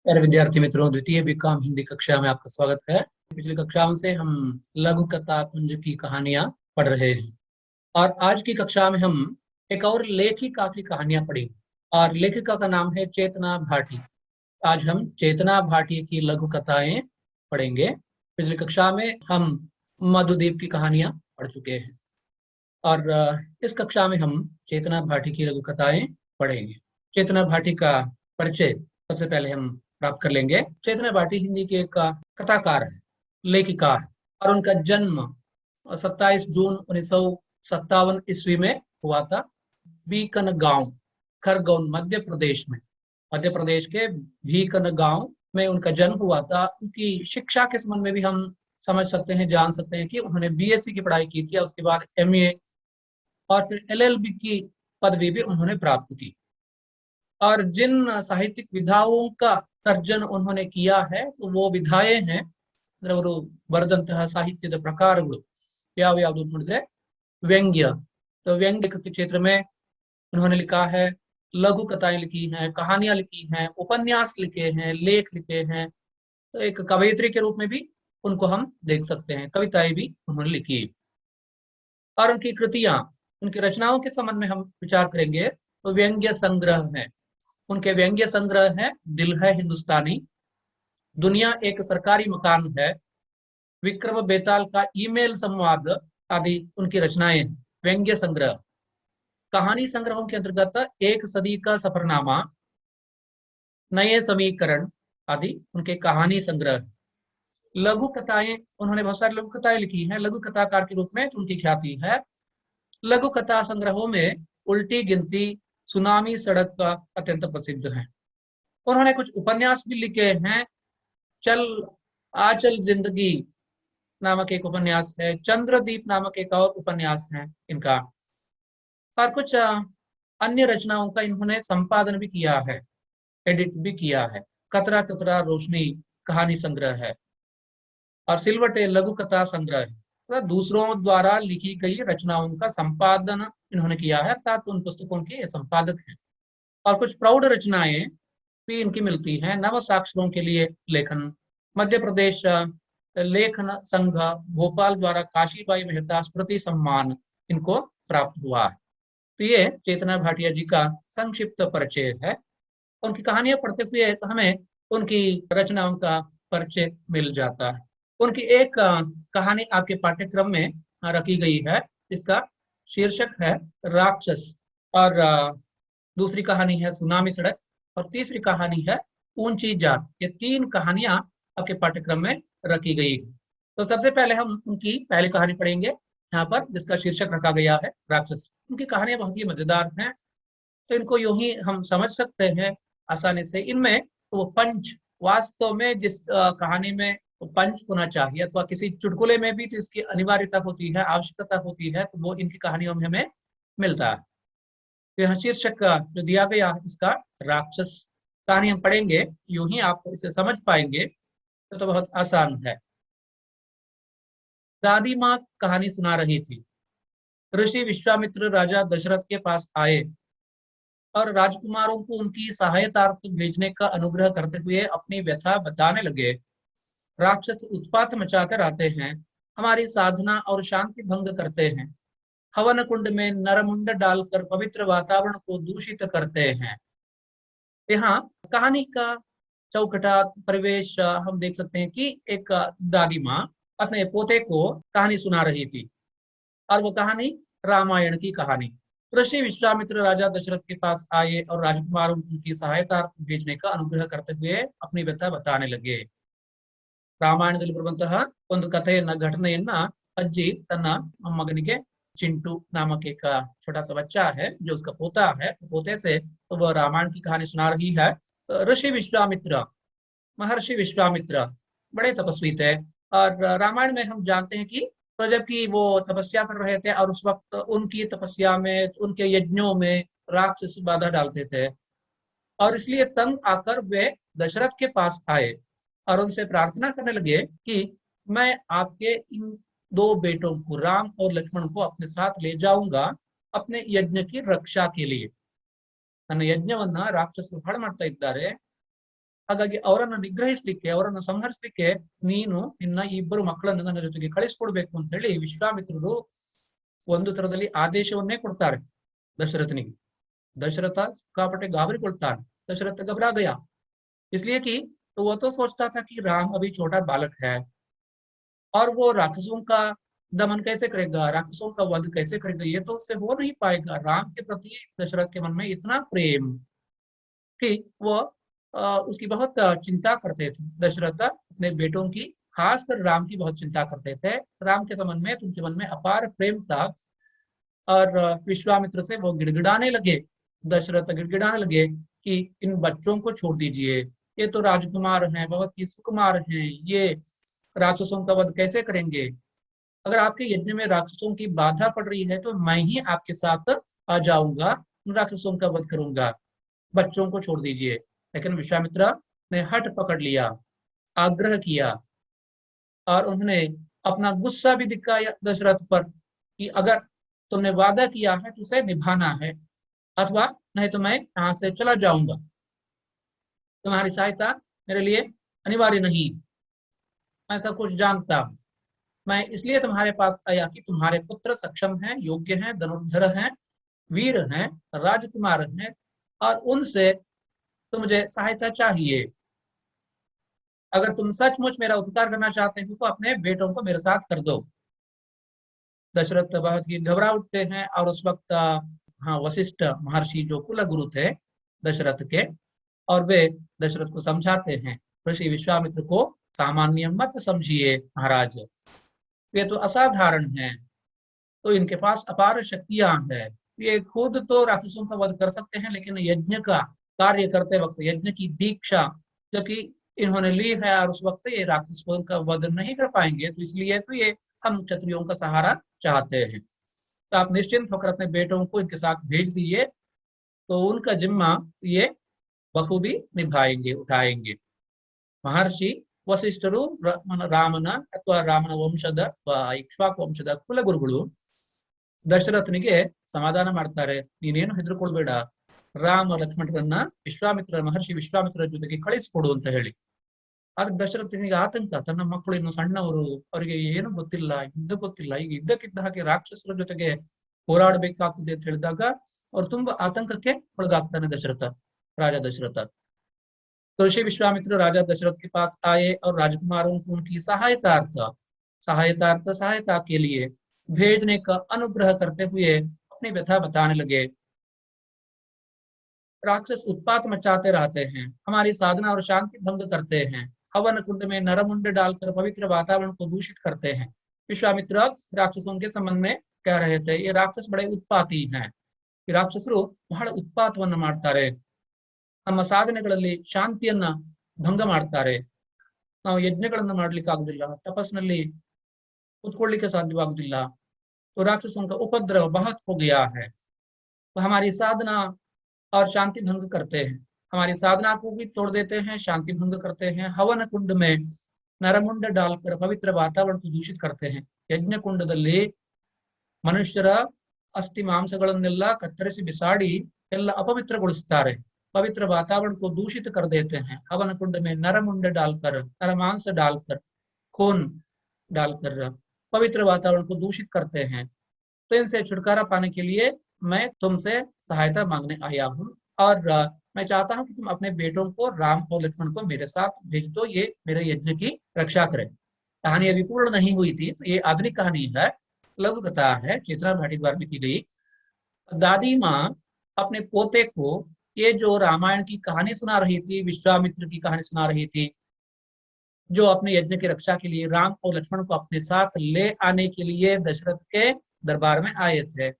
प्यारे विद्यार्थी मित्रों, द्वितीय बीकॉम हिंदी कक्षा में आपका स्वागत है। पिछली कक्षाओं से हम लघु कथा पुंज की कहानियां पढ़ रहे हैं और आज की कक्षा में हम एक और लेखिका की कहानियां पढ़ेंगे और लेखिका का नाम है चेतना भाटी। आज हम चेतना भाटी की लघु कथाएं पढ़ेंगे। पिछली कक्षा में हम मधुदीप की कहानियां पढ़ चुके हैं और इस कक्षा में हम चेतना भाटी की लघु कथाएं पढ़ेंगे। चेतना भाटी का परिचय सबसे पहले हम प्राप्त कर लेंगे। चेतना भाटी हिंदी के एक कथाकार है, लेखिका है और उनका जन्म 27 जून 1957 ईस्वी में हुआ था। बीकन गांव, खरगोन, मध्य प्रदेश के भीकन गांव में उनका जन्म हुआ था। उनकी शिक्षा के संबंध में भी हम समझ सकते हैं, जान सकते हैं कि उन्होंने बीएससी की पढ़ाई की थी, उसके बाद एमए और फिर एलएलबी की पदवी भी उन्होंने प्राप्त की। और जिन साहित्यिक विधाओं का सर्जन उन्होंने किया है तो वो विधाएं हैं बरदंತಹ साहित्य प्रकार व्यंग्य। तो व्यंग्य के क्षेत्र में उन्होंने लिखा है, लघु कथाएं लिखी हैं, कहानियां लिखी हैं, उपन्यास लिखे हैं, लेख लिखे हैं। तो एक कवयित्री के रूप में भी उनको हम देख सकते हैं, कविताएं भी उन्होंने लिखी। और उनकी कृतियां, उनकी रचनाओं के संबंध में हम विचार करेंगे तो व्यंग्य संग्रह है। उनके व्यंग्य संग्रह है दिल है हिंदुस्तानी, दुनिया एक सरकारी मकान है, विक्रम बेताल का ईमेल संवाद आदि उनकी रचनाएं। व्यंग्य संग्रह। कहानी संग्रहों के अंतर्गत एक सदी का सफरनामा, नए समीकरण आदि उनके कहानी संग्रह। लघु कथाएं, उन्होंने बहुत सारी लघु कथाएं लिखी हैं। लघु कथाकार के रूप में उनकी ख्याति है। लघु कथा संग्रहों में उल्टी गिनती, सुनामी सड़क का अत्यंत प्रसिद्ध है। उन्होंने कुछ उपन्यास भी लिखे हैं। चल आचल जिंदगी नामक एक उपन्यास है, चंद्रदीप नामक एक और उपन्यास है इनका, और कुछ अन्य रचनाओं का इन्होंने संपादन भी किया है, एडिट भी किया है। कतरा कतरा रोशनी कहानी संग्रह है और सिलवटे लघु कथा संग्रह है। तो दूसरों द्वारा लिखी गई रचनाओं का संपादन इन्होंने किया है, अर्थात उन पुस्तकों के संपादक हैं। और कुछ प्रौढ़ रचनाएं भी इनकी मिलती हैं। नव साक्षरों के लिए लेखन, मध्य प्रदेश लेखन संघ भोपाल द्वारा काशीबाई मेहता स्मृति सम्मान इनको प्राप्त हुआ है। तो ये चेतना भाटिया जी का संक्षिप्त परिचय है। उनकी कहानियां पढ़ते हुए हमें उनकी रचनाओं का परिचय मिल जाता है। उनकी एक कहानी आपके पाठ्यक्रम में रखी गई है, इसका शीर्षक है राक्षस, और दूसरी कहानी है सुनामी सड़क, और तीसरी कहानी है ऊंची जात। ये तीन कहानियां आपके पाठ्यक्रम में रखी गई है। तो सबसे पहले हम उनकी पहली कहानी पढ़ेंगे यहाँ पर, जिसका शीर्षक रखा गया है राक्षस। उनकी कहानियां बहुत ही मजेदार हैं, तो इनको यूं ही हम समझ सकते हैं आसानी से। इनमें वो पंच, वास्तव में जिस कहानी में पंच होना चाहिए अथवा किसी चुटकुले में भी तो इसकी अनिवार्यता होती है, आवश्यकता होती है, तो वो इनकी कहानियों में हमें मिलता है। तो यहाँ शीर्षक जो दिया गया है इसका राक्षस। कहानी हम पढ़ेंगे, यूं ही आप इसे समझ पाएंगे तो बहुत आसान है। दादी माँ कहानी सुना रही थी। ऋषि विश्वामित्र राजा दशरथ के पास आए और राजकुमारों को उनकी सहायतार्थ भेजने का अनुग्रह करते हुए अपनी व्यथा बताने लगे। राक्षस उत्पात मचाकर आते हैं, हमारी साधना और शांति भंग करते हैं, हवन कुंड में नरमुंड डालकर पवित्र वातावरण को दूषित करते हैं। यहाँ कहानी का चौखटा परिवेश हम देख सकते हैं कि एक दादी माँ अपने पोते को कहानी सुना रही थी, और वो कहानी रामायण की कहानी। ऋषि विश्वामित्र राजा दशरथ के पास आए और राजकुमारों को उनकी सहायता भेजने का अनुग्रह करते हुए अपनी व्यथा बताने लगे। ರಾಮಾಯಣದಲ್ಲಿ ಬರುವಂತಹ ಒಂದು ಕಥೆಯನ್ನ, घटನೆಯನ್ನ अज्जी तन्न मगन के चिंटू नामक एक छोटा सा बच्चा है जो उसका पोता है, पोते से तो वह रामायण की कहानी सुना रही है। ऋषि विश्वामित्र, महर्षि विश्वामित्र बड़े तपस्वी थे, और रामायण में हम जानते हैं कि तो जबकि वो तपस्या कर रहे थे और उस वक्त उनकी तपस्या में, उनके यज्ञों में राक्षस बाधा डालते थे, और इसलिए तंग आकर वे दशरथ के पास आए और उनसे प्रार्थना करने लगे कि मैं आपके इन दो बेटों को, राम और लक्ष्मण को, अपने साथ ले जाऊंगा अपने यज्ञ की रक्षा के लिए। ನನ್ನ ಯಜ್ಞವನ್ನ ರಾಕ್ಷಸರು ಹಾಳು ಮಾಡ್ತಾ ಇದ್ದಾರೆ, ಹಾಗಾಗಿ ಅವರನ್ನು ನಿಗ್ರಹಿಸಲಿಕ್ಕೆ, ಅವರನ್ನು ಸಂಹರಿಸಲಿಕ್ಕೆ ನೀನು ನಿನ್ನ ಇಬ್ಬರು ಮಕ್ಕಳನ್ನು ನನ್ನ ಜೊತೆಗೆ ಕಳಿಸ್ಕೊಡ್ಬೇಕು ಅಂತ ಹೇಳಿ ವಿಶ್ವಾಮಿತ್ರರು ಒಂದು ತರದಲ್ಲಿ ಆದೇಶವನ್ನೇ ಕೊಡ್ತಾರೆ दशरथನಿಗೆ। दशरथ सिक्कापट्टे गाबरीಗೊಳ್ತಾನೆ। दशरथ घबरा गया, इसलिए कि तो वो तो सोचता था कि राम अभी छोटा बालक है और वो राक्षसों का दमन कैसे करेगा, राक्षसों का वध कैसे करेगा, ये तो उससे हो नहीं पाएगा। राम के प्रति दशरथ के मन में इतना प्रेम कि वो उसकी बहुत चिंता करते थे। दशरथ अपने बेटों की, खासकर राम की बहुत चिंता करते थे। राम के संबंध में उनके मन में अपार प्रेम था और विश्वामित्र से वो गिड़गिड़ाने लगे। दशरथ गिड़गिड़ाने लगे कि इन बच्चों को छोड़ दीजिए, ये तो राजकुमार हैं, बहुत ही सुकुमार हैं, ये राक्षसों का वध कैसे करेंगे। अगर आपके यज्ञ में राक्षसों की बाधा पड़ रही है तो मैं ही आपके साथ आ जाऊंगा, उन राक्षसों का वध करूंगा, बच्चों को छोड़ दीजिए। लेकिन विश्वामित्र ने हट पकड़ लिया, आग्रह किया और उन्होंने अपना गुस्सा भी दिखाया दशरथ पर कि अगर तुमने वादा किया है तो उसे निभाना है, अथवा नहीं तो मैं यहाँ से चला जाऊंगा। तुम्हारी सहायता मेरे लिए अनिवार्य नहीं, मैं सब कुछ जानता हूँ। मैं इसलिए तुम्हारे पास आया कि तुम्हारे पुत्र सक्षम हैं, योग्य हैं, धनुर्धर हैं, वीर हैं, राजकुमार हैं और उनसे तो मुझे सहायता चाहिए। अगर तुम सचमुच मेरा उपकार करना चाहते हो तो अपने बेटों को मेरे साथ कर दो। दशरथ बहुत ही घबरा उठते हैं और उस वक्त हाँ वशिष्ठ महर्षि जो कुल गुरु थे दशरथ के, और वे दशरथ को समझाते हैं, ऋषि विश्वामित्र को सामान्य मत समझिए महाराज, ये तो असाधारण है, तो इनके पास अपार शक्तियां हैं, ये खुद तो राक्षसों का वध कर सकते हैं, लेकिन यज्ञ का कार्य करते वक्त, यज्ञ की दीक्षा जबकि इन्होंने ली है और उस वक्त ये राक्षसों का वध नहीं कर पाएंगे, तो इसलिए तो ये हम क्षत्रियों का सहारा चाहते हैं। तो आप निश्चिंत होकर अपने बेटों को इनके साथ भेज दिए, तो उनका जिम्मा ये बखूबी निभाएंगे, उठाएंगे। महर्षि ವಸಿಷ್ಠರು ರಾಮನ ಅಥವಾ ರಾಮನ ವಂಶದ ಅಥವಾ ಇಕ್ಷ್ವಾಕು ವಂಶದ ಕುಲಗುರುಗಳು ದಶರಥನಿಗೆ ಸಮಾಧಾನ ಮಾಡ್ತಾರೆ, ನೀನೇನು ಹೆದರ್ಕೊಳ್ಬೇಡ, ರಾಮ ಲಕ್ಷ್ಮಣರನ್ನ ಮಹರ್ಷಿ ವಿಶ್ವಾಮಿತ್ರರ ಜೊತೆಗೆ ಕಳಿಸ್ಕೊಡು ಅಂತ ಹೇಳಿ. ಆದ್ರೆ ದಶರಥನಿಗೆ ಆತಂಕ, ತನ್ನ ಮಕ್ಕಳು ಇನ್ನು ಸಣ್ಣವರು, ಅವರಿಗೆ ಏನು ಗೊತ್ತಿಲ್ಲ, ಯುದ್ಧ ಗೊತ್ತಿಲ್ಲ, ಈಗ ಇದ್ದಕ್ಕಿದ್ದ ಹಾಗೆ ರಾಕ್ಷಸರ ಜೊತೆಗೆ ಹೋರಾಡಬೇಕಾಗ್ತದೆ ಅಂತ ಹೇಳಿದಾಗ ಅವ್ರು ತುಂಬಾ ಆತಂಕಕ್ಕೆ ಒಳಗಾಗ್ತಾನೆ ದಶರಥ, राजा दशरथ। तो ऋषि विश्वामित्र राजा दशरथ के पास आए और राजकुमारों को उनकी सहायता के लिए भेजने का अनुग्रह करते हुए अपनी व्यथा बताने लगे। राक्षस उत्पात मचाते रहते हैं, हमारी साधना और शांति भंग करते हैं, हवन कुंड में नरमुंड डालकर पवित्र वातावरण को दूषित करते हैं। विश्वामित्र राक्षसों के संबंध में कह रहे थे, ये राक्षस बड़े उत्पाती हैं, ರಾಕ್ಷಸರು ಬಹಳ ಉತ್ಪಾತವನ್ನ ಮಾಡ್ತಾರೆ, ನಮ್ಮ ಸಾಧನೆಗಳಲ್ಲಿ ಶಾಂತಿಯನ್ನ ಭಂಗ ಮಾಡ್ತಾರೆ, ನಾವು ಯಜ್ಞಗಳನ್ನ ಮಾಡ್ಲಿಕ್ಕೆ ಆಗುದಿಲ್ಲ, ತಪಸ್ಸಿನಲ್ಲಿ ಕೂತ್ಕೊಳ್ಳಿಕ್ಕೆ ಸಾಧ್ಯವಾಗುದಿಲ್ಲ, तो राक्षसों का उपद्रव बहुत हो गया है, तो हमारी साधना और शांति भंग करते हैं, हमारी साधना को भी तोड़ देते हैं, शांति भंग करते हैं, हवन कुंड में नरमुंड डालकर पवित्र वातावरण को दूषित करते हैं। यज्ञ कुंडದಲ್ಲಿ ಮನುಷ್ಯರ ಅಸ್ಥಿ ಮಾಂಸಗಳನ್ನೆಲ್ಲ ಕತ್ತರಿಸಿ ಬಿಸಾಡಿ ಎಲ್ಲ ಅಪವಿತ್ರಗೊಳಿಸುತ್ತಾರೆ, पवित्र वातावरण को दूषित कर देते हैं। हवन कुंड में नरमुंड डालकर, नरमांस डालकर, खून डालकर पवित्र वातावरण को दूषित करते हैं। तो इनसे छुटकारा पाने के लिए मैं तुमसे सहायता मांगने आया हूँ और मैं चाहता हूँ कि तुम अपने बेटों को राम और लक्ष्मण को मेरे साथ भेज दो, ये मेरे यज्ञ की रक्षा करें। कहानी अभी पूर्ण नहीं हुई थी, तो ये आधुनिक कहानी है, लघु कथा है, चेतना भाटी द्वारा लिखी गई। दादी माँ अपने पोते को ये जो रामायण की कहानी सुना रही थी, विश्वामित्र की कहानी सुना रही थी, जो अपने यज्ञ की रक्षा के लिए राम और लक्ष्मण को अपने साथ ले आने के लिए दशरथ के दरबार में आए थे,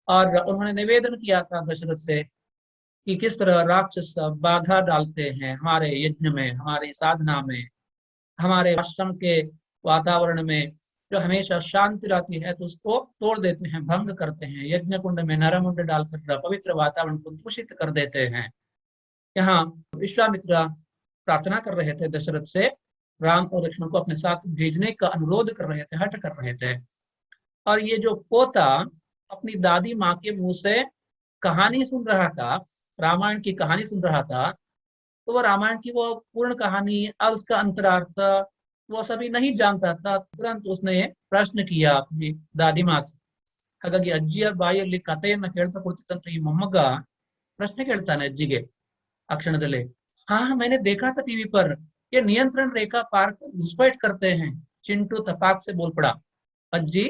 और उन्होंने निवेदन किया था दशरथ से कि किस तरह राक्षस बाधा डालते हैं हमारे यज्ञ में, हमारी साधना में, हमारे आश्रम के वातावरण में जो हमेशा शांति रहती है तो उसको तोड़ देते हैं, भंग करते हैं, यज्ञ कुंड में नरमुंड डालकर पवित्र वातावरण को दूषित कर देते हैं। यहाँ विश्वामित्र प्रार्थना कर रहे थे दशरथ से, राम और लक्ष्मण को अपने साथ भेजने का अनुरोध कर रहे थे, हट कर रहे थे। और ये जो पोता अपनी दादी माँ के मुंह से कहानी सुन रहा था, रामायण की कहानी सुन रहा था, तो वो रामायण की वो पूर्ण कहानी और उसका अंतरार्थ वो सभी नहीं जानता था। तुरंत उसने प्रश्न किया अपनी दादी माँ से। ಹಾಗಾಗಿ ಅಜ್ಜಿಯ ಬಾಯಲ್ಲಿ ಕಥೆಯನ್ನ ಕೇಳ್ತಾ ಕೊಡ್ತಿದ್ದಂತ ಈ ಮೊಮ್ಮಗ ಪ್ರಶ್ನೆ ಕೇಳ್ತಾನೆ ಅಜ್ಜಿಗೆ ಆ ಕ್ಷಣದಲ್ಲಿ। हाँ हाँ, मैंने देखा था टीवी पर, ये नियंत्रण रेखा पार कर घुसपैठ करते हैं। चिंटू तपाक से बोल पड़ा। ಅಜ್ಜಿ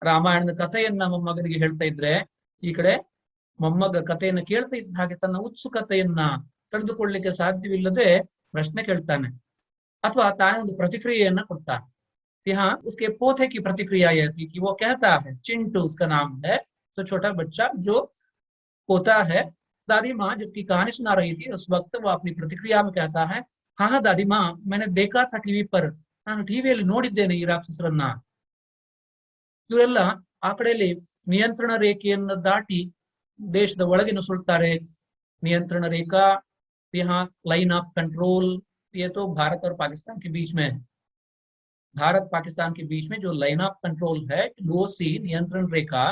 ರಾಮಾಯಣದ ಕಥೆಯನ್ನ ಮೊಮ್ಮಗನಿಗೆ ಹೇಳ್ತಾ ಇದ್ರೆ ಈ ಕಡೆ ಮೊಮ್ಮಗ ಕಥೆಯನ್ನ ಕೇಳ್ತಾ ಇದ್ದ ಹಾಗೆ ತನ್ನ ಉತ್ಸುಕತೆಯನ್ನ ತಡೆದುಕೊಳ್ಳಲಿಕ್ಕೆ ಸಾಧ್ಯವಿಲ್ಲದೆ ಪ್ರಶ್ನೆ ಕೇಳ್ತಾನೆ ಅಥವಾ ತಾನೇ ಒಂದು ಪ್ರತಿಕ್ರಿಯೆಯನ್ನ ಕೊಡ್ತಾನೆ। हाँ, उसके पोते की प्रतिक्रिया यह थी कि वो कहता है, चिंटू उसका नाम है, तो छोटा बच्चा जो पोता है। दादी माँ जबकि कहानी सुना रही थी उस वक्त वो अपनी प्रतिक्रिया में कहता है, हाँ हाँ दादी माँ, मैंने देखा था टीवी पर, ನಾನು ಟಿವಿಯಲ್ಲಿ ನೋಡಿದ್ದೇನೆ ಈ ರಾಕ್ಷಸರನ್ನ। ಇವರೆಲ್ಲ ಆ ಕಡೆಯಲ್ಲಿ ನಿಯಂತ್ರಣ ರೇಖೆಯನ್ನು ದಾಟಿ ದೇಶದ ಒಳಗೆ ನುಸುಳ್ತಾರೆ। नियंत्रण रेखा, यहाँ लाइन ऑफ कंट्रोल, ये तो भारत और पाकिस्तान के बीच में है। भारत पाकिस्तान के बीच में जो लाइन ऑफ कंट्रोल है, लोसी नियंत्रण रेखा,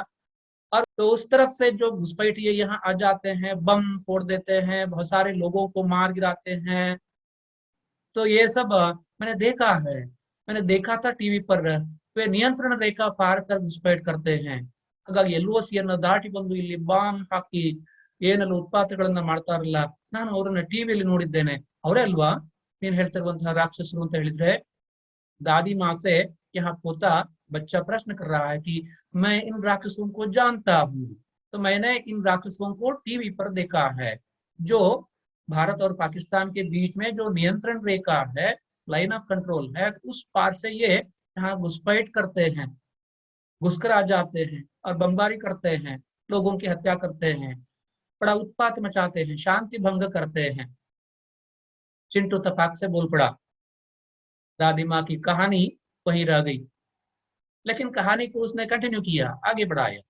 और तो उस तरफ से जो घुसपैठिए यहाँ आ जाते हैं, बम फोड़ देते हैं, बहुत सारे लोगों को मार गिराते हैं। तो ये सब मैंने देखा है, मैंने देखा था टीवी पर, वे नियंत्रण रेखा पार कर घुसपैठ करते हैं। ಹಾಗಾಗಿ LOCಯನ್ನು ದಾಟಿ ಬಂದು ಇಲ್ಲಿ ಬಾಂಬ್ ಹಾಕಿ ಏನೆಲ್ಲ ಉತ್ಪಾತಗಳನ್ನ ಮಾಡ್ತಾರಲ್ಲ, ನಾನು ಅವರನ್ನ ಟಿವಿಯಲ್ಲಿ ನೋಡಿದ್ದೇನೆ, ಅವರೇ ಅಲ್ವಾ ನೀನ್ ಹೇಳ್ತಿರುವಂತಹ ರಾಕ್ಷಸರು ಅಂತ ಹೇಳಿದ್ರೆ। दादी माँ से यहाँ पोता बच्चा प्रश्न कर रहा है कि मैं इन राक्षसों को जानता हूँ, तो मैंने इन राक्षसों को टीवी पर देखा है। जो भारत और पाकिस्तान के बीच में जो नियंत्रण रेखा है, लाइन ऑफ कंट्रोल है, उस पार से ये यहाँ घुसपैठ करते हैं, घुसकर आ जाते हैं और बमबारी करते हैं, लोगों की हत्या करते हैं, बड़ा उत्पात मचाते हैं, शांति भंग करते हैं। चिंटू तपाक से बोल पड़ा। दादी माँ की कहानी वहीं रह गई, लेकिन कहानी को उसने कंटिन्यू किया, आगे बढ़ाया।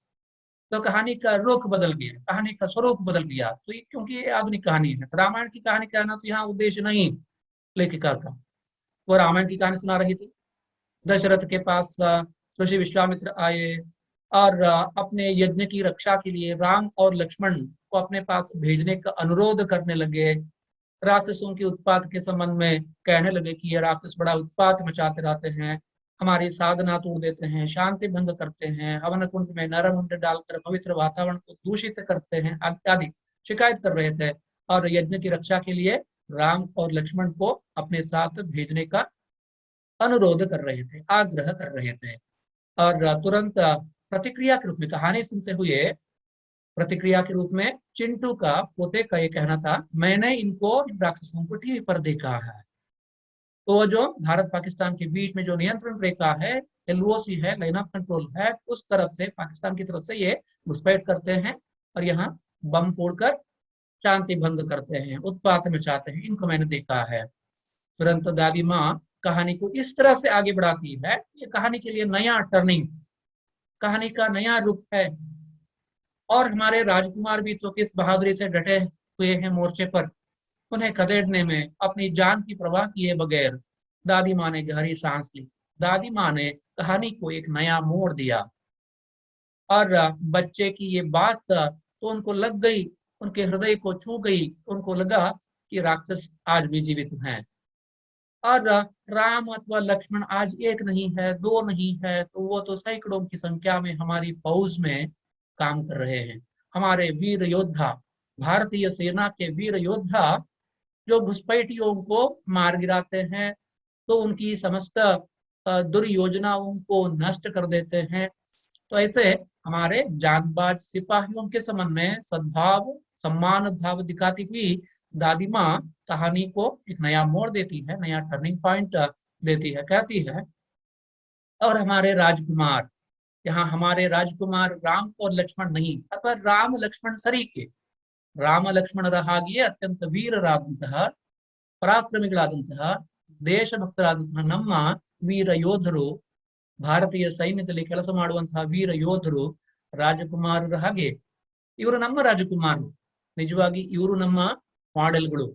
तो कहानी का रुख बदल गया, कहानी का स्वरूप बदल गया। तो क्योंकि ये आधुनिक कहानी है, तो रामायण की कहानी कहना तो यहाँ उद्देश्य नहीं लेखिका का। वो रामायण की कहानी सुना रही थी। दशरथ के पास ऋषि विश्वामित्र आए और अपने यज्ञ की रक्षा के लिए राम और लक्ष्मण को अपने पास भेजने का अनुरोध करने लगे। राक्षसों के उत्पात के संबंध में कहने लगे कि ये राक्षस बड़ा उत्पात मचाते रहते हैं, हमारी साधना तोड़ देते हैं, शांति भंग करते हैं, हवन कुंड में नरमुंड डालकर पवित्र वातावरण को दूषित करते हैं आदि शिकायत कर रहे थे। और यज्ञ की रक्षा के लिए राम और लक्ष्मण को अपने साथ भेजने का अनुरोध कर रहे थे, आग्रह कर रहे थे। और तुरंत प्रतिक्रिया के रूप में कहानी सुनते हुए प्रतिक्रिया के रूप में चिंटू का पोते का ये कहना था, मैंने इनको राक्षसों को टीवी पर देखा है। तो जो भारत पाकिस्तान के बीच में जो नियंत्रण रेखा है, LOC है, लाइन ऑफ कंट्रोल है, उस तरफ से पाकिस्तान की तरफ से ये घुसपैठ करते हैं और यहाँ बम फोड़कर शांति भंग करते हैं, उत्पात मचाते हैं। इनको मैंने देखा है। तुरंत दादी माँ कहानी को इस तरह से आगे बढ़ाती है, ये कहानी के लिए नया टर्निंग, कहानी का नया रुख है। और हमारे राजकुमार भी तो किस बहादुरी से डटे हुए हैं मोर्चे पर, उन्हें खदेड़ने में अपनी जान की परवाह किए बगैर दादी माँ ने गहरी सांस ली। दादी माँ ने कहानी को एक नया मोड़ दिया और बच्चे की ये बात तो उनको लग गई, उनके हृदय को छू गई। उनको लगा कि राक्षस आज भी जीवित हैं और राम अथवा लक्ष्मण आज एक नहीं है, दो नहीं है, तो वो तो सैकड़ों की संख्या में हमारी फौज में काम कर रहे हैं। हमारे वीर योद्धा, भारतीय सेना के वीर योद्धा जो घुसपैठियों को मार गिराते हैं, तो उनकी समस्त दुर्योजनाओं को नष्ट कर देते हैं। तो ऐसे हमारे जानबाज सिपाहियों के संबंध में सद्भाव, सम्मान भाव दिखाती हुई दादी माँ कहानी को एक नया मोड़ देती है, नया टर्निंग पॉइंट देती है। कहती है, और हमारे राजकुमार, यहाँ हमारे राजकुमार राम और लक्ष्मण नहीं, अथवा राम लक्ष्मण सरीके, ರಾಮ ಲಕ್ಷ್ಮಣರಾಗಿಯೇ ಅತ್ಯಂತ ವೀರರಾದಂತಹ, ಪರಾಕ್ರಮಿಗಳಾದಂತಹ, ದೇಶಭಕ್ತರಾದಂತಹ ನಮ್ಮ ವೀರ ಯೋಧರು, ಭಾರತೀಯ ಸೈನ್ಯದಲ್ಲಿ ಕೆಲಸ ಮಾಡುವಂತಹ ವೀರ ಯೋಧರು ರಾಜಕುಮಾರರ ಹಾಗೆ ಇವರು ನಮ್ಮ ರಾಜಕುಮಾರರು, ನಿಜವಾಗಿ ಇವರು ನಮ್ಮ ಮಾಡೆಲ್ಗಳು,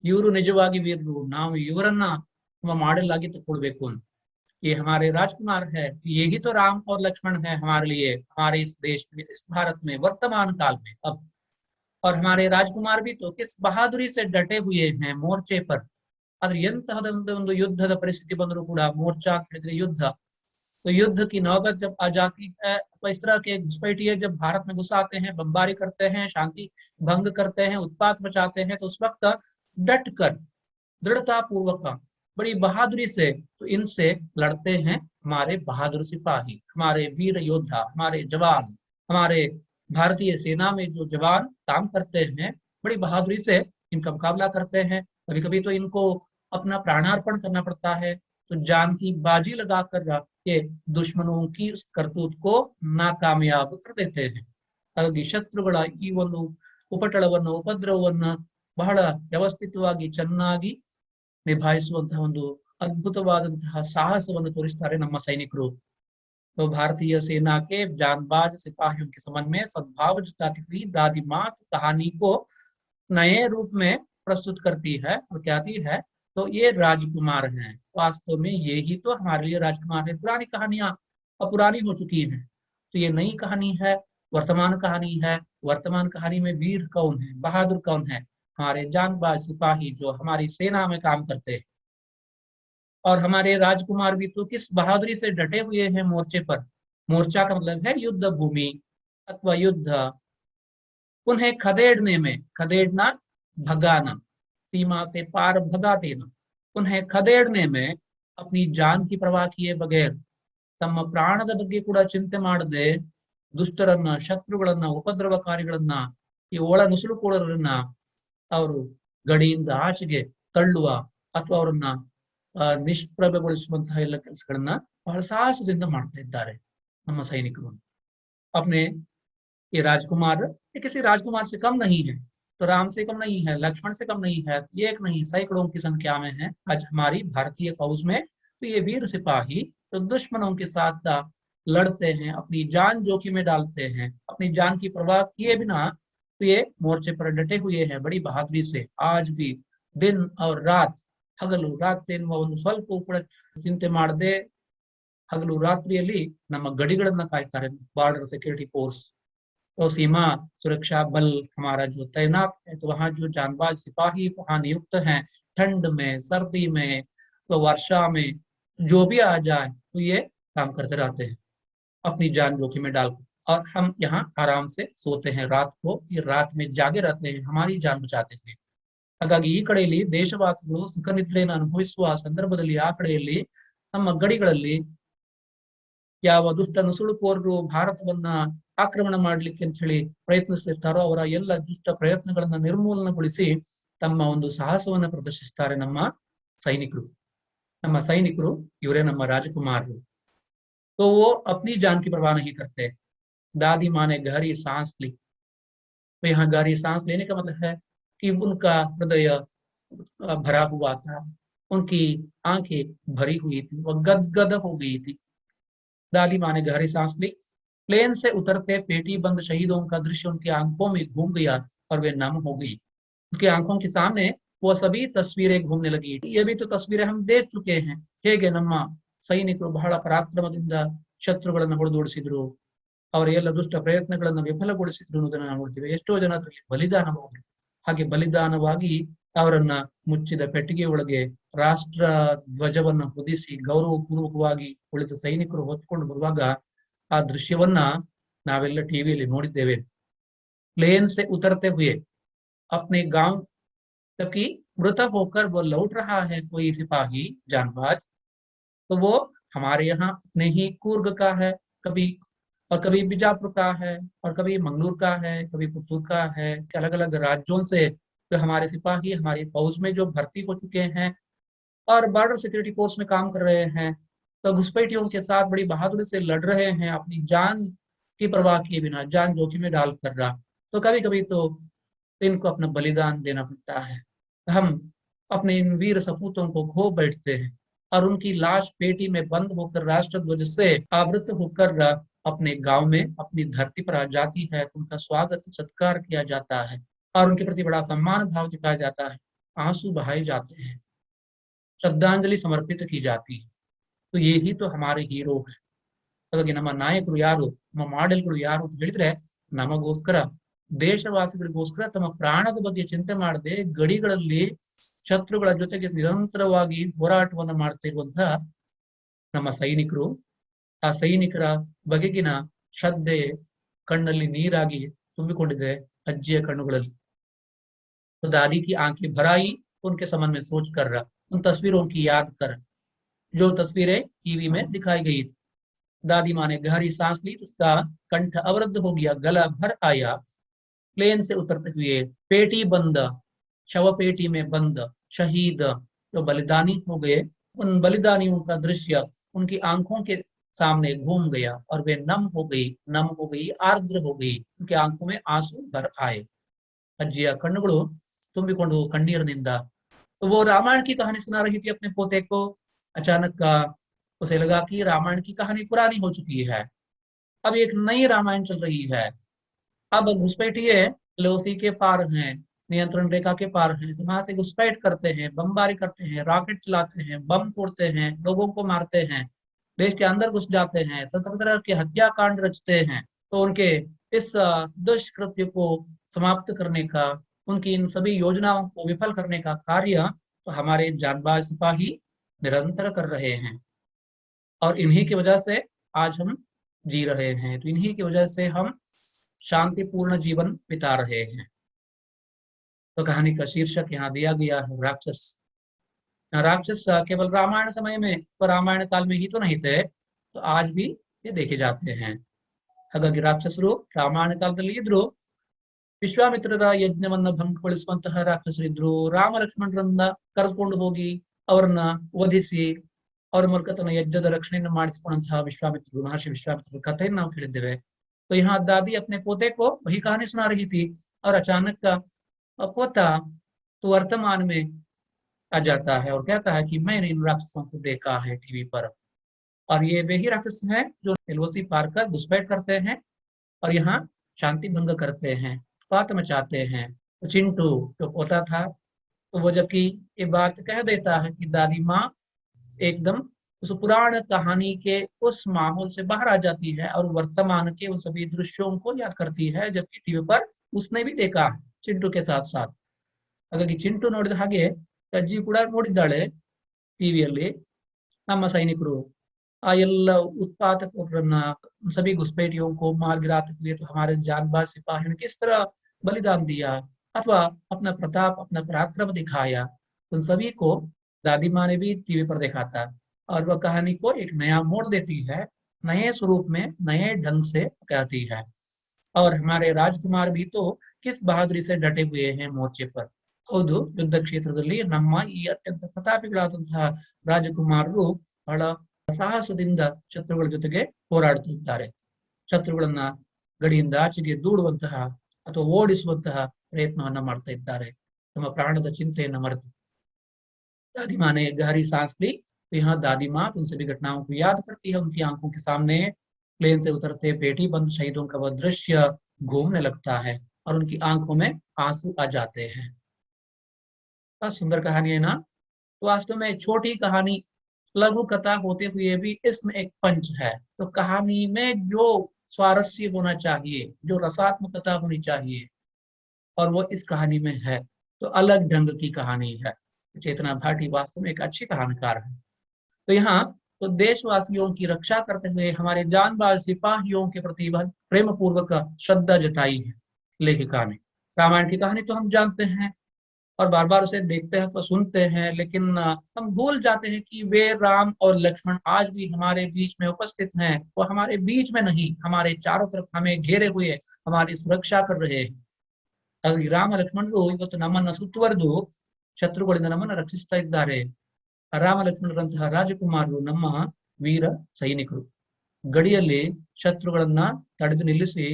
ಇವರು ನಿಜವಾಗಿ ವೀರರು, ನಾವು ಇವರನ್ನ ನಮ್ಮ ಮಾಡೆಲ್ ಆಗಿ ತಗೊಳ್ಬೇಕು ಅಂತ। ये हमारे राजकुमार है, यही तो राम और लक्ष्मण है हमारे लिए, हमारे इस देश में, इस भारत में, वर्तमान काल में। अब और हमारे राजकुमार भी तो किस बहादुरी से डटे हुए हैं मोर्चे पर। आದ್ರೆ ಎಂತಹದೊಂದು ಒಂದು ಯುದ್ಧದ परिस्थिति ಬಂದರೂ ಕೂಡ मोर्चा ಅಂತ ಹೇಳಿದ್ರೆ युद्ध, तो युद्ध की नौबत जब आ जाती है तो इस तरह के घुसपैठिए जब भारत में घुस आते हैं, बमबारी करते हैं, शांति भंग करते हैं, उत्पात मचाते हैं, तो उस वक्त डट कर दृढ़ता पूर्वक बड़ी बहादुरी से तो इनसे लड़ते हैं हमारे बहादुर सिपाही, हमारे वीर योद्धा, हमारे जवान, हमारे भारतीय सेना में जो जवान काम करते हैं बड़ी बहादुरी से इनका मुकाबला करते हैं। कभी कभी तो इनको अपना प्राणार्पण करना पड़ता है, तो जान की बाजी लगाकर के दुश्मनों की उस करतूत को नाकामयाब कर देते हैं। ಹಾಗಾಗಿ ಶತ್ರುಗಳ ಈ ಒಂದು ಉಪಟಳವನ್ನು ಉಪದ್ರವವನ್ನು ಬಹಳ ವ್ಯವಸ್ಥಿತವಾಗಿ ಚೆನ್ನಾಗಿ ನಿಭಾಯಿಸುವಂತಹ ಒಂದು ಅದ್ಭುತವಾದಂತಹ ಸಾಹಸವನ್ನು ತೋರಿಸ್ತಾರೆ ನಮ್ಮ ಸೈನಿಕರು। तो भारतीय सेना के जानबाज सिपाहियों के संबंध में सद्भाव जताती हुई दादी माँ कहानी को नए रूप में प्रस्तुत करती है और कहती है तो ये राजकुमार हैं। वास्तव में ये ही तो हमारे लिए राजकुमार है। पुरानी कहानियां अब पुरानी हो चुकी हैं, तो ये नई कहानी है, वर्तमान कहानी है। वर्तमान कहानी में वीर कौन है, बहादुर कौन है? हमारे जानबाज सिपाही जो हमारी सेना में काम करते हैं। और हमारे राजकुमार भी तो किस बहादुरी से डटे हुए हैं मोर्चे पर। मोर्चा का मतलब है युद्ध भूमि अथवा युद्ध। उन्हें खदेड़ने में, खदेड़ना भगाना, सीमा से पार भगा देना, उन्हें खदेड़ने में अपनी जान की परवाह किए बगैर, ತಮ್ಮ ಪ್ರಾಣದ ಬಗ್ಗೆ ಕೂಡ ಚಿಂತೆ ಮಾಡದೆ ದುಷ್ಟರನ್ನ, ಶತ್ರುಗಳನ್ನ, ಉಪದ್ರವಕಾರಿಗಳನ್ನ, ಈ ಒಳ ನುಸುಳುಕೋರರನ್ನ ಅವರು ಗಡಿಯಿಂದ ಆಚೆಗೆ ತಳ್ಳುವ ಅಥವಾ ಅವರನ್ನ ನಿಷ್ಪ್ರಭೆಗೊಳಿಸುವಂತಹ ಎಲ್ಲ ಕೆಲಸಗಳನ್ನ ಬಹಳ ಸಾಹಸದಿಂದ ಮಾಡ್ತಾ ಇದ್ದಾರೆ ನಮ್ಮ ಸೈನಿಕರು। अपने ये राजकुमार ये किसी राजकुमार से कम नहीं है, तो राम से कम नहीं है, लक्ष्मण से कम नहीं है, ये एक नहीं सैकड़ों की संख्या में है आज हमारी भारतीय फौज में। तो ये वीर सिपाही तो दुश्मनों के साथ लड़ते हैं, अपनी जान जोखिम में डालते हैं, अपनी जान की परवाह किए बिना तो ये मोर्चे पर डटे हुए हैं बड़ी बहादुरी से। आज भी दिन और रात, ಹಗಲು ರಾತ್ರಿ ಎನ್ನುವ ಒಂದು ಸ್ವಲ್ಪ ಕೂಡ ಚಿಂತೆ ಮಾಡದೆ ಹಗಲು ರಾತ್ರಿಯಲ್ಲಿ ನಮ್ಮ ಗಡಿಗಳನ್ನ ಕಾಯ್ತಾರೆ बॉर्डर सिक्योरिटी फोर्स। तो सीमा सुरक्षा बल हमारा जो तैनात है, तो वहाँ जो जानबाज सिपाही वहाँ नियुक्त हैं, ठंड में, सर्दी में, तो वर्षा में, जो भी आ जाए तो ये काम करते रहते हैं अपनी जान जोखिम में डालकर। और हम यहाँ आराम से सोते हैं रात को, ये रात में जागे रहते हैं हमारी जान बचाते हैं। ಹಾಗಾಗಿ ಈ ಕಡೆಯಲ್ಲಿ ದೇಶವಾಸಿಗಳು ಸುಖ ನಿದ್ರೆಯನ್ನು ಅನುಭವಿಸುವ ಸಂದರ್ಭದಲ್ಲಿ ಆ ಕಡೆಯಲ್ಲಿ ನಮ್ಮ ಗಡಿಗಳಲ್ಲಿ ಯಾವ ದುಷ್ಟ ನುಸುಳುಕೋರರು ಭಾರತವನ್ನ ಆಕ್ರಮಣ ಮಾಡ್ಲಿಕ್ಕೆ ಅಂತ ಹೇಳಿ ಪ್ರಯತ್ನಿಸ್ತಿರ್ತಾರೋ ಅವರ ಎಲ್ಲ ದುಷ್ಟ ಪ್ರಯತ್ನಗಳನ್ನ ನಿರ್ಮೂಲನಗೊಳಿಸಿ ತಮ್ಮ ಒಂದು ಸಾಹಸವನ್ನ ಪ್ರದರ್ಶಿಸ್ತಾರೆ ನಮ್ಮ ಸೈನಿಕರು। ನಮ್ಮ ಸೈನಿಕರು ಇವರೇ ನಮ್ಮ ರಾಜಕುಮಾರರು। तो वो अपनी जान की परवाह नहीं करते। दादी माँ ने गहरी सांस ली, तो यहाँ गहरी सांस लेने का मतलब है कि उनका हृदय भरा हुआ था, उनकी आंखें भरी हुई थी, वह गदगद हो गई थी। दादी माँ ने गहरी सांस ली। प्लेन से उतरते पेटी बंद शहीदों का दृश्य उनकी आंखों में घूम गया और वे नम हो गई। उनकी आंखों के सामने वो सभी तस्वीरें घूमने लगी। ये भी तो तस्वीरें हम देख चुके हैं, ಹೇಗೆ ನಮ್ಮ ಸೈನಿಕರು ಬಹಳ ಪರಾಕ್ರಮದಿಂದ ಶತ್ರುಗಳನ್ನ ಹೊಡೆದೋಡಿಸಿದ್ರು, ಅವರ ಎಲ್ಲ ದುಷ್ಟ ಪ್ರಯತ್ನಗಳನ್ನು ವಿಫಲಗೊಳಿಸಿದ್ರು ಅನ್ನೋದನ್ನ ನಾವು ನೋಡ್ತೀವಿ। ಎಷ್ಟೋ ಜನ ಅದರಲ್ಲಿ ಬಲಿದಾನವಾದ್ರು। ಹಾಗೆ ಬಲಿದಾನವಾಗಿ ಅವರನ್ನ ಮುಚ್ಚಿದ ಪೆಟ್ಟಿಗೆ ಒಳಗೆ ರಾಷ್ಟ್ರ ಧ್ವಜವನ್ನ ಹೊದಿಸಿ ಗೌರವಪೂರ್ವಕವಾಗಿ ಉಳಿದ ಸೈನಿಕರು ಹೊತ್ಕೊಂಡು ಬರುವಾಗ ಆ ದೃಶ್ಯವನ್ನ ನಾವೆಲ್ಲ ಟಿವಿಯಲ್ಲಿ ನೋಡಿದ್ದೇವೆ। प्लेन से उतरते हुए अपने गांव, जबकि मृतक होकर वो लौट रहा है कोई सिपाही जानबाज, तो वो हमारे यहाँ अपने ही कूर्ग का है कभी, और कभी बीजापुर का है, और कभी मंगलूर का है, कभी पुत्तूर का है। अलग अलग राज्यों से तो हमारे सिपाही हमारी फौज में जो भर्ती हो चुके हैं और बॉर्डर सिक्योरिटी फोर्स में काम कर रहे हैं, तो घुसपैठियों के साथ बड़ी बहादुरी से लड़ रहे हैं अपनी जान की परवाह किए बिना, जान जोखिम में डाल कर रहा। तो कभी कभी तो इनको अपना बलिदान देना पड़ता है। हम अपने इन वीर सपूतों को खो बैठते हैं और उनकी लाश पेटी में बंद होकर राष्ट्र ध्वज से आवृत होकर अपने गांव में अपनी धरती पर आ जाती है, तो उनका स्वागत सत्कार किया जाता है और उनके प्रति बड़ा सम्मान भाव दिखाया जाता है, आंसू बहाए जाते हैं, श्रद्धांजलि समर्पित की जाती है। तो ये ही तो हमारे हीरो है। ಹಾಗಾಗಿ ನಮ್ಮ ನಾಯಕರು ಯಾರು, ನಮ್ಮ ಮಾಡೆಲ್ಗಳು ಯಾರು ಅಂತ ಹೇಳಿದ್ರೆ ನಮಗೋಸ್ಕರ ದೇಶವಾಸಿಗಳಿಗೋಸ್ಕರ ತಮ್ಮ ಪ್ರಾಣದ ಬಗ್ಗೆ ಚಿಂತೆ ಮಾಡದೆ ಗಡಿಗಳಲ್ಲಿ ಶತ್ರುಗಳ ಜೊತೆಗೆ ನಿರಂತರವಾಗಿ ಹೋರಾಟವನ್ನು ಮಾಡ್ತಾ ಇರುವಂತಹ ನಮ್ಮ ಸೈನಿಕರು, ಆ ಸೈನಿಕರ ಬಗೆಗಿನ ಶ್ರದ್ಧೆ ಕಣ್ಣಲ್ಲಿ ನೀರಾಗಿ ತುಂಬಿಕೊಂಡಿದೆ अज्जी कಣ್ಣುಗಳಲ್ಲಿ। तो दादी की आंखें भर आई, उनके संबंध में सोच कर रहा, उन तस्वीरों की याद कर जो तस्वीरें टीवी में दिखाई गई थी। दादी माँ ने गहरी सांस ली, उसका कंठ अवरुद्ध हो गया, गला भर आया। प्लेन से उतरते हुए पेटी बंद, शव पेटी में बंद शहीद जो बलिदानी हो गए, उन बलिदानियों का दृश्य उनकी आंखों के सामने घूम गया और वे नम हो गई, आर्द्र हो गई, उनकी आंखों में आंसू भर आए। अज्जिया कಣ್ಣುಗಳು ತುಂಬಿಕೊಂಡು कಣ್ಣीरनिंदा। तो वो रामायण की कहानी सुना रही थी अपने पोते को। अचानक उसे लगा कि रामायण की कहानी पुरानी हो चुकी है, अब एक नई रामायण चल रही है। अब घुसपैठिए लोसी के पार हैं, नियंत्रण रेखा के पार हैं, तो वहां से घुसपैठ करते हैं, बमबारी करते हैं, रॉकेट चलाते हैं, बम फोड़ते हैं, लोगों को मारते हैं, देश के अंदर घुस जाते हैं, तरह तरह के हत्याकांड रचते हैं। तो उनके इस दुष्कृत्य को समाप्त करने का, उनकी इन सभी योजनाओं को विफल करने का कार्य तो हमारे जांबाज सिपाही निरंतर कर रहे हैं और इन्हीं की वजह से आज हम जी रहे हैं। तो इन्हीं की वजह से हम शांतिपूर्ण जीवन बिता रहे हैं। तो कहानी का शीर्षक यहाँ दिया गया है राक्षस। राक्षस केवल रामायण समय में, तो रामायण काल में ही तो नहीं थे, तो आज भी ये देखे जाते हैं। ಹಾಗಾಗಿ ರಾಕ್ಷಸರು ರಾಮಾಯಣ ಕಾಲದಲ್ಲಿ ಇದ್ರು, ವಿಶ್ವಾಮಿತ್ರರ ಯಜ್ಞವನ್ನ ಭಂಗಗೊಳಿಸುವಂತಹ ರಾಕ್ಷಸರಿದ್ರು, ರಾಮ ಲಕ್ಷ್ಮಣರನ್ನ ಕರೆದುಕೊಂಡು ಹೋಗಿ ಅವರನ್ನ ವಧಿಸಿ ಅವರ ಮೂಲಕ ತನ್ನ ಯಜ್ಞದ ರಕ್ಷಣೆಯನ್ನು ಮಾಡಿಸಿಕೊಂಡಂತಹ ವಿಶ್ವಾಮಿತ್ರರು, ಮಹರ್ಷಿ ವಿಶ್ವಾಮಿತ್ರರ ಕಥೆಯನ್ನು ನಾವು ಕೇಳಿದ್ದೇವೆ। तो यहाँ दादी अपने पोते को वही कहानी सुना रही थी और अचानक पोता तो वर्तमान में आ जाता है और कहता है कि मैंने इन राक्षसों को देखा है टीवी पर, और ये वे ही राक्षस हैं जो एलओसी पार कर घुसपैठ करते हैं और यहाँ शांति भंग करते हैं, बात मचाते हैं। तो चिंटू जो पोता था, तो वो जबकि ये बात कह देता है कि दादी माँ एकदम उस पुराण कहानी के उस माहौल से बाहर आ जाती है और वर्तमान के उन सभी दृश्यों को याद करती है, जबकि टीवी पर उसने भी देखा है चिंटू के साथ साथ। ಹಾಗಾಗಿ ಚಿಂಟು ನೋಡಿದ ಹಾಗೆ ಅಜ್ಜಿ ಕೂಡ ನೋಡಿದ್ದಾಳೆ ಟಿವಿಯಲ್ಲಿ ನಮ್ಮ ಸೈನಿಕರು ಆ ಎಲ್ಲ उत्पातकों सभी घुसपैठियों को मार गिराते हुए तो हमारे जानबाज सिपाहियों ने किस तरह बलिदान दिया अथवा अपना प्रताप, अपना पराक्रम दिखाया, उन सभी को दादी माँ ने भी टीवी पर देखा था और वह कहानी को एक नया मोड़ देती है, नए स्वरूप में, नए ढंग से कहती है। और हमारे राजकुमार भी तो किस बहादुरी से डटे हुए हैं मोर्चे पर। ಹೌದು, ಯುದ್ಧ ಕ್ಷೇತ್ರದಲ್ಲಿ ನಮ್ಮ ಈ ಅತ್ಯಂತ ಪ್ರತಾಪಿಗಳಾದಂತಹ ರಾಜಕುಮಾರರು ಬಹಳ ಸಾಹಸದಿಂದ ಶತ್ರುಗಳ ಜೊತೆಗೆ ಹೋರಾಡುತ್ತಿದ್ದಾರೆ, ಶತ್ರುಗಳನ್ನ ಗಡಿಯಿಂದ ಆಚೆಗೆ ದೂಡುವಂತಹ ಅಥವಾ ಓಡಿಸುವಂತಹ ಪ್ರಯತ್ನವನ್ನ ಮಾಡ್ತಾ ಇದ್ದಾರೆ, ತಮ್ಮ ಪ್ರಾಣದ ಚಿಂತೆಯನ್ನ ಮರೆತು। दादी माँ ने गहरी सांस ली, तो यहाँ दादी माँ उन सभी घटनाओं को याद करती है। उनकी आंखों के सामने प्लेन से उतरते पेटी बंद शहीदों का वह दृश्य घूमने लगता है और उनकी आंखों में आंसू आ जाते हैं। सुंदर कहानी है ना। वास्तव में छोटी कहानी, लघु कथा होते हुए भी इसमें एक पंच है। तो कहानी में जो स्वारस्य होना चाहिए, जो रसात्मकता होनी चाहिए, और वो इस कहानी में है। तो अलग ढंग की कहानी है। चेतना भाटी वास्तव में एक अच्छी कहानीकार है। तो यहाँ तो देशवासियों की रक्षा करते हुए हमारे जानबाज सिपाहियों के प्रति प्रेम पूर्वक श्रद्धा जताई है लेखिका ने। रामायण की कहानी तो हम जानते हैं और बार बार उसे देखते हैं तो सुनते हैं, लेकिन हम भूल जाते हैं कि वे राम और लक्ष्मण आज भी हमारे बीच में उपस्थित हैं। वो हमारे बीच में नहीं, हमारे चारों तरफ हमें घेरे हुए हमारी सुरक्षा कर रहे हैं। ಹಾಗಾಗಿ ರಾಮ ಲಕ್ಷ್ಮಣರು ಇವತ್ತು ನಮ್ಮನ್ನ ಸುತ್ತುವರೆದು ಶತ್ರುಗಳಿಂದ ನಮ್ಮನ್ನ ರಕ್ಷಿಸ್ತಾ ಇದ್ದಾರೆ। ರಾಮ ಲಕ್ಷ್ಮಣರಂತಹ ರಾಜಕುಮಾರರು ನಮ್ಮ ವೀರ ಸೈನಿಕರು ಗಡಿಯಲ್ಲಿ ಶತ್ರುಗಳನ್ನ ತಡೆದು ನಿಲ್ಲಿಸಿ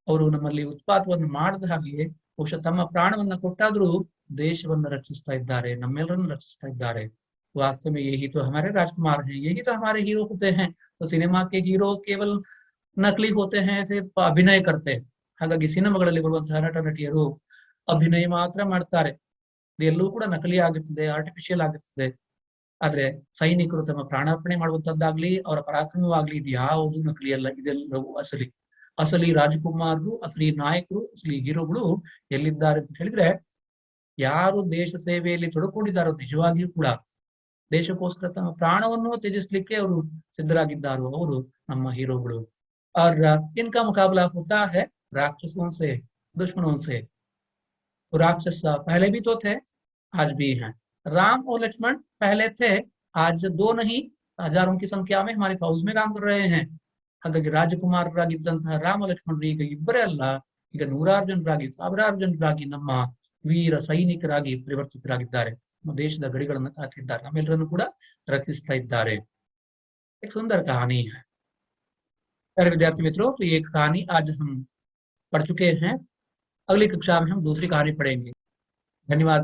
ಅವರು ನಮ್ಮಲ್ಲಿ ಉತ್ಪಾತವನ್ನು ಮಾಡದ ಹಾಗೆ ಬಹುಶಃ ತಮ್ಮ ಪ್ರಾಣವನ್ನ ಕೊಟ್ಟಾದ್ರೂ ದೇಶವನ್ನ ರಕ್ಷಿಸ್ತಾ ಇದ್ದಾರೆ, ನಮ್ಮೆಲ್ಲರನ್ನು ರಕ್ಷಿಸ್ತಾ ಇದ್ದಾರೆ। वास्तव में यही तो हमारे राजकुमार हैं, यही तो हमारे हीरो होते हैं। तो सिनेमा के हीरो केवल नकली होते हैं, सिर्फ अभिनय करते हैं। ಹಾಗಾಗಿ ಸಿನಿಮಾಗಳಲ್ಲಿ ಬರುವಂತಹ ನಟ ನಟಿಯರು ಅಭಿನಯ ಮಾತ್ರ ಮಾಡ್ತಾರೆ, ಇದೆಲ್ಲವೂ ಕೂಡ ನಕಲಿ ಆಗಿರ್ತದೆ, ಆರ್ಟಿಫಿಷಿಯಲ್ ಆಗಿರ್ತದೆ। ಆದ್ರೆ ಸೈನಿಕರು ತಮ್ಮ ಪ್ರಾಣಾರ್ಪಣೆ ಮಾಡುವಂತದ್ದಾಗ್ಲಿ ಅವರ ಪರಾಕ್ರಮವಾಗ್ಲಿ ಇದು ಯಾವುದು ನಕಲಿ ಅಲ್ಲ, ಇದೆಲ್ಲವೂ ಅಸಲಿ। ಅಸಲಿ ರಾಜಕುಮಾರರು, ಅಸಲಿ ನಾಯಕರು, ಅಸಲಿ ಹೀರೋಗಳು ಎಲ್ಲಿದ್ದಾರೆ ಅಂತ ಹೇಳಿದ್ರೆ, ಯಾರು ದೇಶ ಸೇವೆಯಲ್ಲಿ ತೊಡಕೊಂಡಿದ್ದಾರೋ, ನಿಜವಾಗಿಯೂ ಕೂಡ ದೇಶಕ್ಕೋಸ್ಕರ ತಮ್ಮ ಪ್ರಾಣವನ್ನು ತ್ಯಜಿಸಲಿಕ್ಕೆ ಅವರು ಸಿದ್ಧರಾಗಿದ್ದಾರೋ ಅವರು ನಮ್ಮ ಹೀರೋಗಳು। और इनका मुकाबला होता है राक्षसों से, दुश्मनों से। तो राक्षस पहले भी तो थे, आज भी हैं। राम और लक्ष्मण पहले थे, आज दो नहीं हजारों की संख्या में हमारे फौज में काम कर रहे हैं। ಹಾಗಾಗಿ ರಾಜಕುಮಾರರಾಗಿದ್ದಂತಹ ರಾಮ ಲಕ್ಷ್ಮಣರು ಈಗ ಇಬ್ಬರೇ ಅಲ್ಲ, ಈಗ ನೂರಾರು ಜನರಾಗಿ, ಸಾವಿರಾರು ಜನರಾಗಿ ನಮ್ಮ ವೀರ ಸೈನಿಕರಾಗಿ ಪರಿವರ್ತಿತರಾಗಿದ್ದಾರೆ, ನಮ್ಮ ದೇಶದ ಗಡಿಗಳನ್ನು ಕಾಕಿದ್ದಾರೆ, ನಮ್ಮೆಲ್ಲರನ್ನು ಕೂಡ ರಕ್ಷಿಸ್ತಾ ಇದ್ದಾರೆ। एक सुंदर कहानी है। प्यारे विद्यार्थी मित्रों, तो ये कहानी आज हम पढ़ चुके हैं। अगली कक्षा में हम दूसरी कहानी पढ़ेंगे। धन्यवाद।